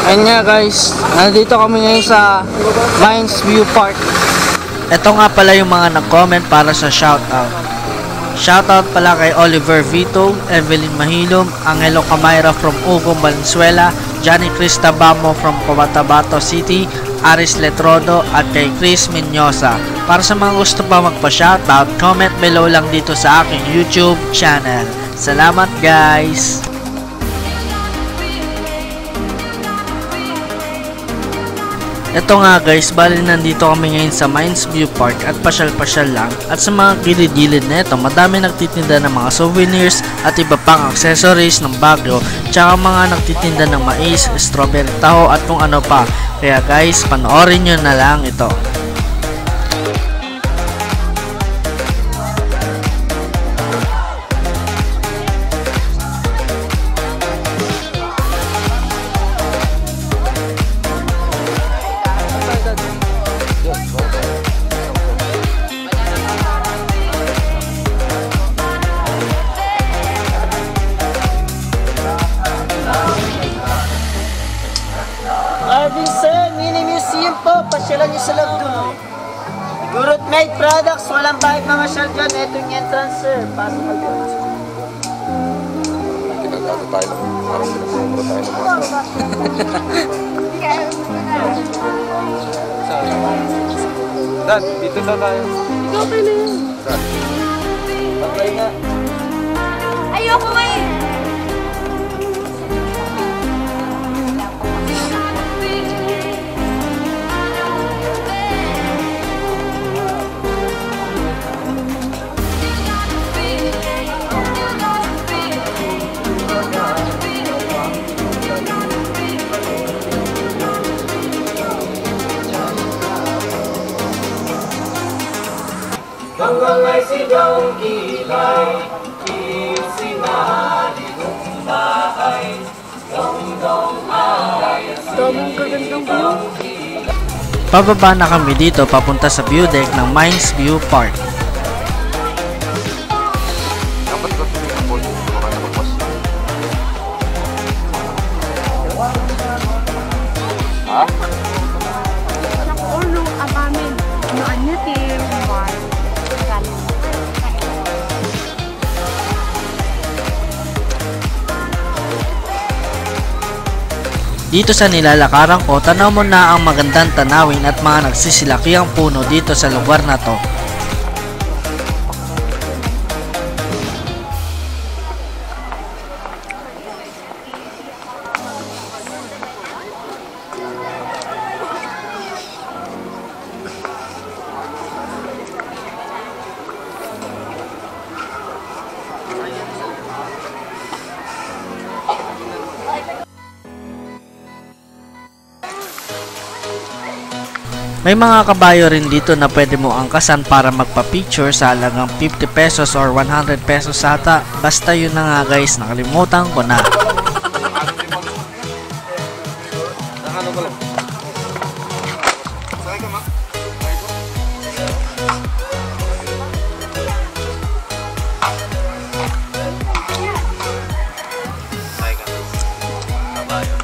Ayun nga guys, nandito kami ngayon sa Mines View Park. Ito nga pala yung mga nag-comment para sa shoutout. Shoutout pala kay Oliver Vito, Evelyn Mahilom, Angelo Camaira from Ugong, Valenzuela, Johnny Cristabamo from Cotabato City, Aris Letrodo at kay Chris Menyosa. Para sa mga gusto pa magpa-shoutout, comment below lang dito sa aking YouTube channel. Salamat guys! Ito nga guys, bali nandito kami ngayon sa Mines View Park at pasyal-pasyal lang. At sa mga gilid-gilid na ito, madami nagtitinda ng mga souvenirs at iba pang accessories ng Baguio. Tsaka mga nagtitinda ng mais, strawberry taho at kung ano pa. Kaya guys, panoorin nyo na lang ito. Arvincen, Mini Museum po, pasyalan nyo sa loob doon. Gurut Made Products, walang bayad mamasyal dyan. Ito yung entrance sir, pasok ka dyan. Kinagkata tayo lang, parang sinasubro tayo ng mga Dan, dito na tayo. Ikaw okay na yun. Okay na. Ayoko nga eh. Hanggang may sigaw kilay, isinali ng bahay, dong-dong ay Daming kagandang view. Pababa na kami dito papunta sa view deck ng Mines View Park. Dapat ko tuloy ang ball, baka nakapos. Ha? Ulo, apamin. Noon nyo, team. Dito sa nilalakaran ko, tanaw mo na ang magandang tanawin at mga nagsisilakiang puno dito sa lugar na to. May mga kabayo rin dito na pwede mo angkasan para magpa-picture sa halagang 50 pesos or 100 pesos ata. Basta yun na nga guys, nakalimutan ko na. Nakano ko lang. Sakay ka ma? Sakay ka. Kabayo.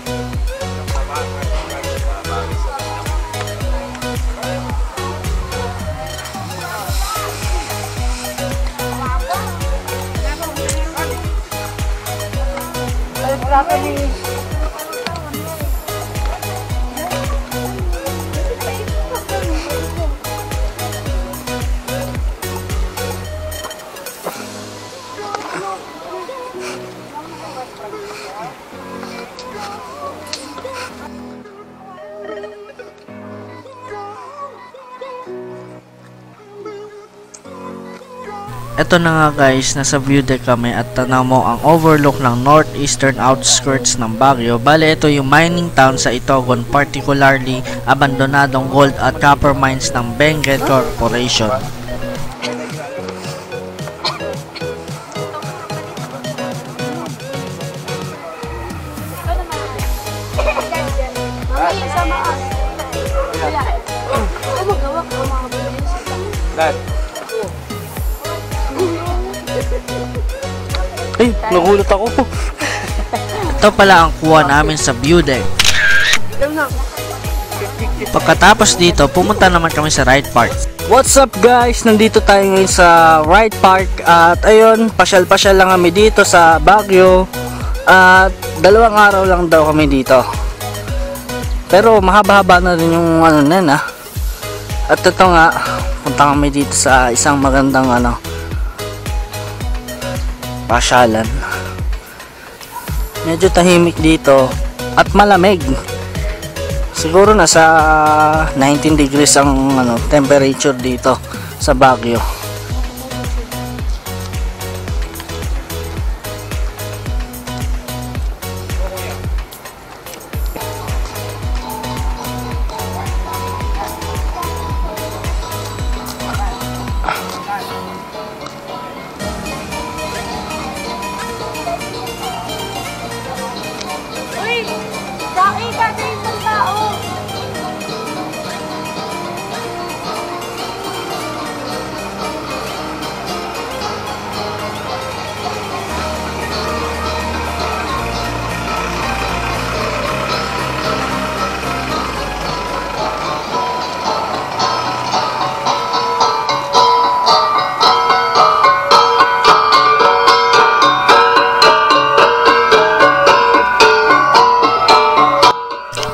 Ito na nga guys, nasa view deck kami at tanaw mo ang overlook ng northeastern outskirts ng Baguio. Bale, ito yung mining town sa Itogon, particularly abandonadong gold at copper mines ng Benguet Corporation. Dad. Ay, nagulat ako. Ito pala ang kuha namin sa view deck. Pagkatapos dito, pumunta naman kami sa ride park. What's up guys? Nandito tayo ngayon sa ride park at ayun, pasyal-pasyal lang kami dito sa Baguio at 2 araw lang daw kami dito. Pero mahaba-haba na rin yung ano na At ito nga, punta kami dito sa isang magandang pasyalan. Medyo tahimik dito at malamig. Siguro nasa 19 degrees ang temperature dito sa Baguio. Uy! Daki ka din ng tao!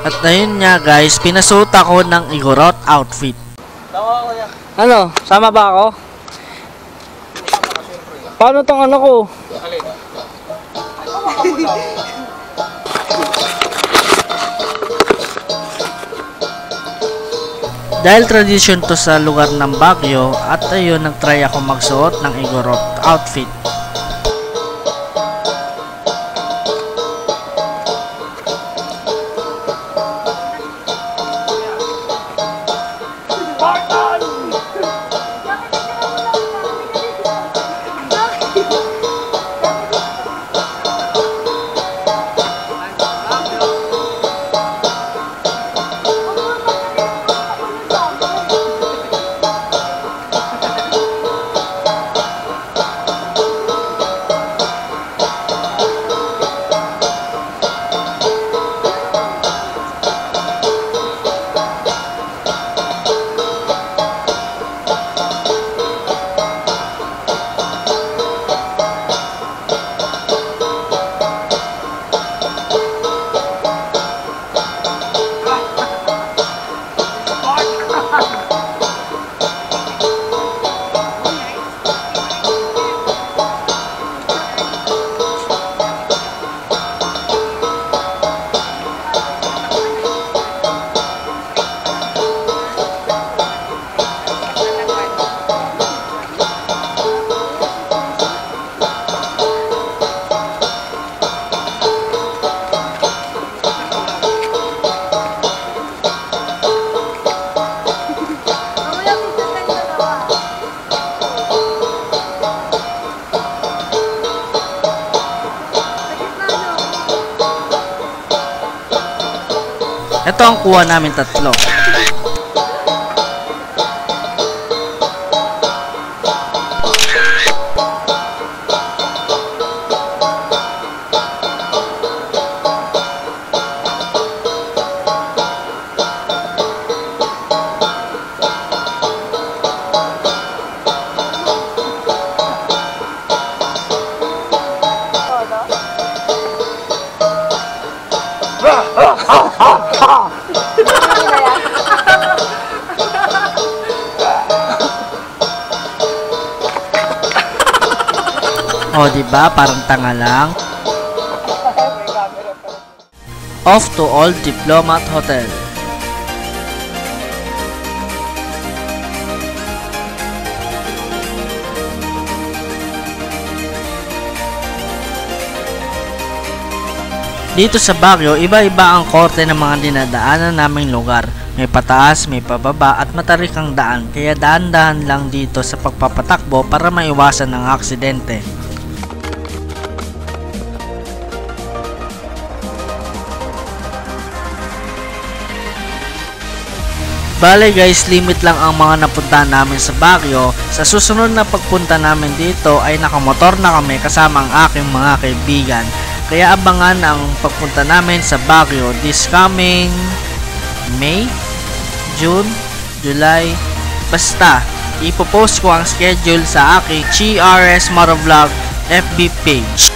At ayun nga guys, pinasuot ako ng Igorot outfit. Ano? Sama ba ako? Paano tong ko? Dahil tradition to sa lugar ng Baguio, at ayun, nagtry ako magsuot ng Igorot outfit. Ito ang kuha namin 3. O diba, parang tanga lang. Off to Old Diplomat Hotel. Dito sa Baguio, iba-iba ang korte ng mga dinadaanan naming lugar. May pataas, may pababa at matarik ang daan, kaya dahan-dahan lang dito sa pagpapatakbo para maiwasan ang aksidente. Bale guys, limit lang ang mga napuntahan namin sa Baguio. Sa susunod na pagpunta namin dito ay nakamotor na kami kasama ang aking mga kaibigan. Kaya abangan ang pagpunta namin sa Baguio this coming May, June, July, basta ipopost ko ang schedule sa aking GRS Motovlog FB page.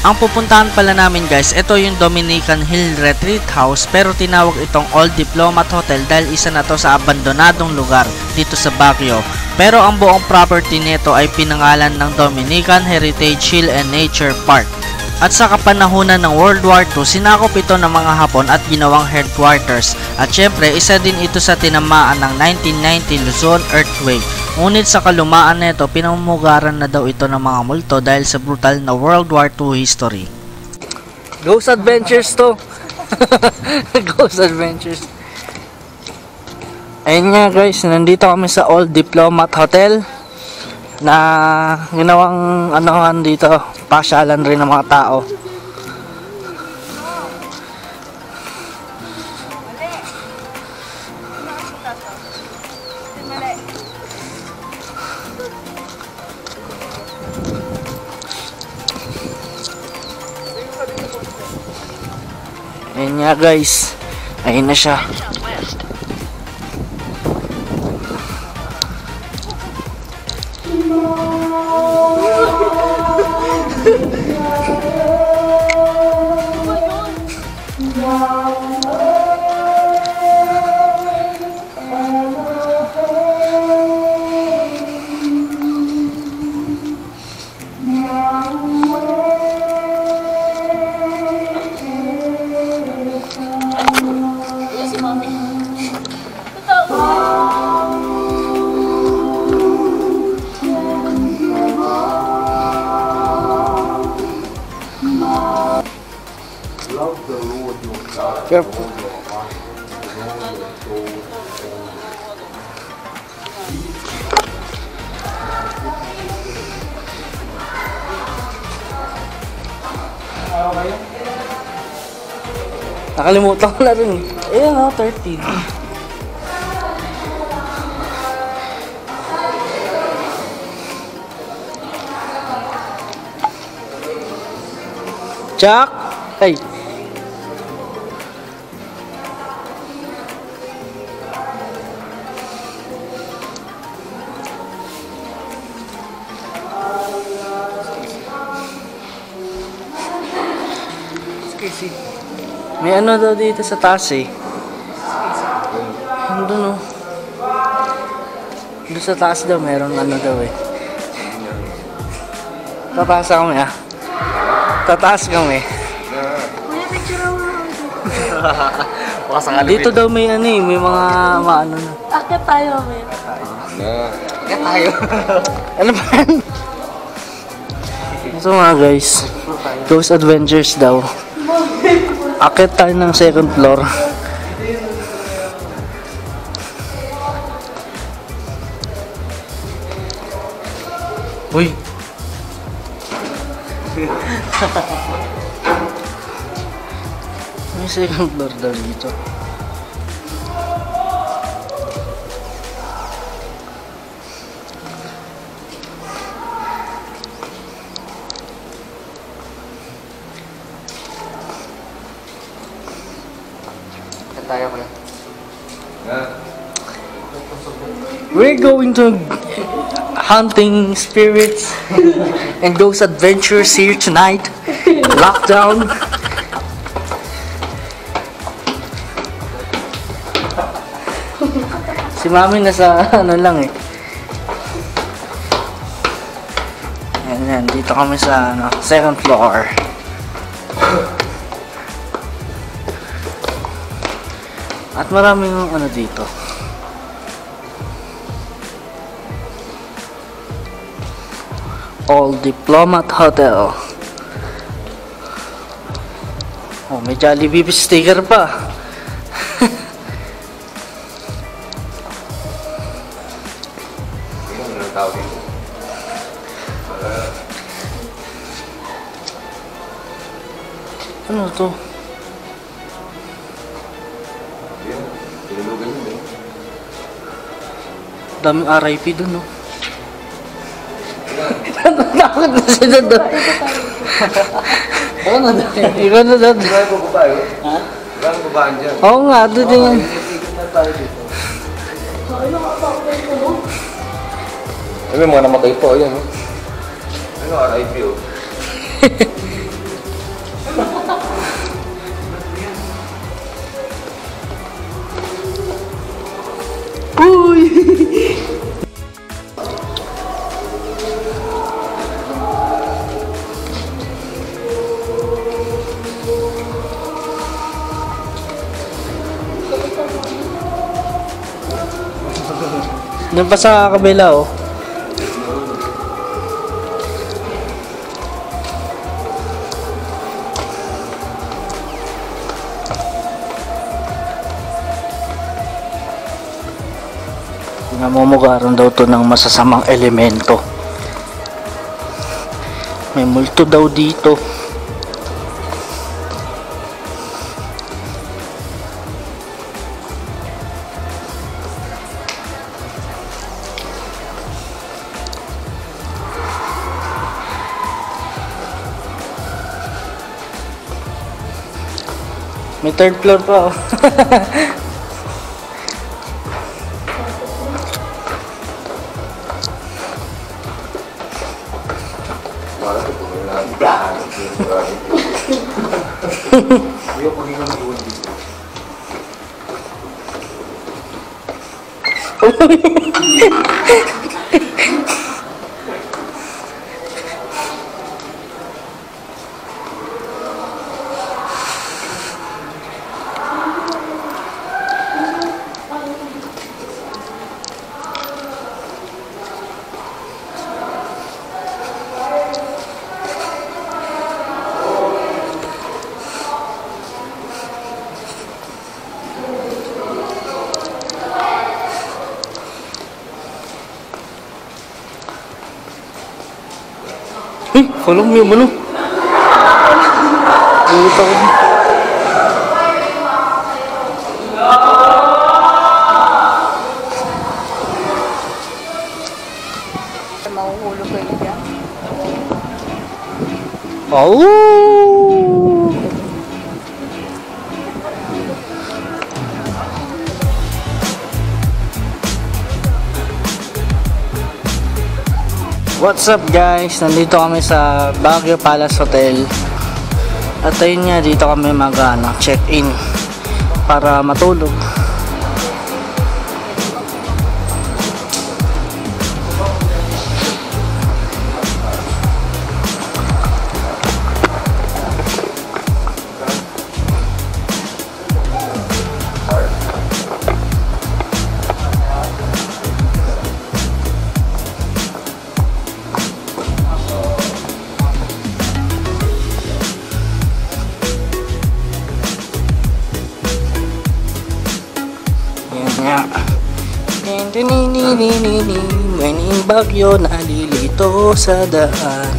Ang pupuntahan pala namin guys, ito yung Dominican Hill Retreat House, pero tinawag itong Old Diplomat Hotel dahil isa na to sa abandonadong lugar dito sa Baguio. Pero ang buong property nito ay pinangalan ng Dominican Heritage Hill and Nature Park. At sa kapanahunan ng World War II, sinakop ito ng mga Hapon at ginawang headquarters. At syempre, isa din ito sa tinamaan ng 1990 Luzon earthquake. Ngunit sa kalumaan nito, pinamumugaran na daw ito ng mga multo dahil sa brutal na World War II history. Ghost Adventures to. Ghost Adventures. Ayun nga guys, nandito kami sa Old Diplomat Hotel na ginawang anohan dito, pasyalan rin ng mga tao. Ayun nga guys, ayun na siya. Careful. Nakalimutan ko na rin. Ayan o, 13. Chuck! Hey! May ano daw dito sa taas eh. Doon oh. Doon sa taas daw meron ano daw eh. Tataas kami ah. Tataas kami. Kuya, picture mo. Dito daw may ano eh, may mga maano na. Akit tayo, kuya. Kaya tayo. Ano ba yan? Ito nga guys, Ghost Adventures daw. Akit tayo ng second floor. Uy! May second floor daw dito. Tayo ko lang. We're going to hunting spirits and ghost adventures here tonight. Lockdown. Si Mami nasa ano lang eh. Ayan, dito kami sa ano, second floor. At maraming ano dito. Old Diplomat Hotel. Oh, may Jollibee sticker pa. Ano tawag dito? Ano to? Daming RIP dun, no? Bakit na si Dodon? Oo na dahil. Ikaw na Dodon. Di ba yung babae? Ha? Di ba yung babaan dyan? Oo nga, doon yan. Ikot na tayo dito. Ano yung mga namatay po, ayan o. Ano, RIP o. Uy! Doon pa sa kabila oh. Namumugaran daw to ng masasamang elemento. May multo daw dito. May third floor pa oh. Kulong mo yung ano? Buta ko. Mahuhulog kayo dyan. Oh! What's up guys? Nandito kami sa Baguio Palace Hotel. At ayun nga, dito kami check-in para matulog. When in Baguio nalilito sa daan.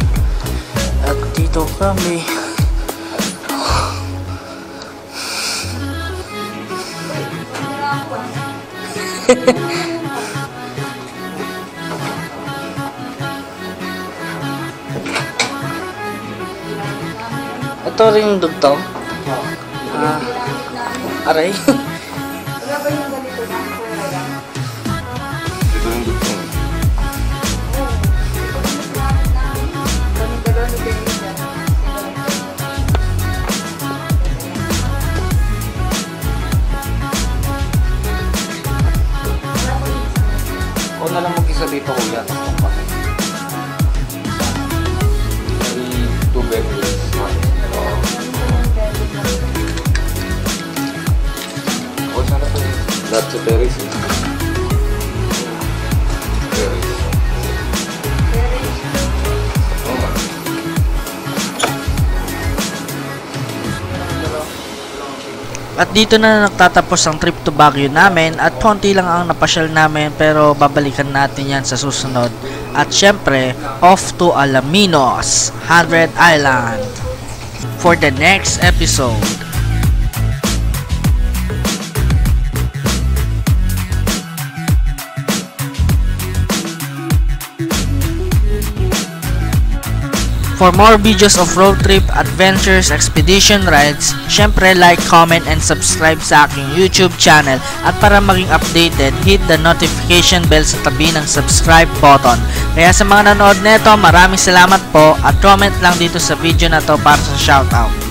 At dito kami. Ito rin yung dugtong. Aray. Wala ba yung ganito na? Ito yung dugtong. O na lang mag-isa dito kuya. Two bedrooms. O sana to eh. Lahat sa terrace eh. Terrace. Oo nga. At dito na nagtatapos ang trip to Baguio namin at konti lang ang napasyal namin pero babalikan natin yan sa susunod. At syempre, off to Alaminos, 100 Island for the next episode. For more videos of road trip, adventures, expedition rides, syempre like, comment, and subscribe sa aking YouTube channel. At para maging updated, hit the notification bell sa tabi ng subscribe button. Kaya sa mga nanood neto, maraming salamat po at comment lang dito sa video na to para sa shoutout.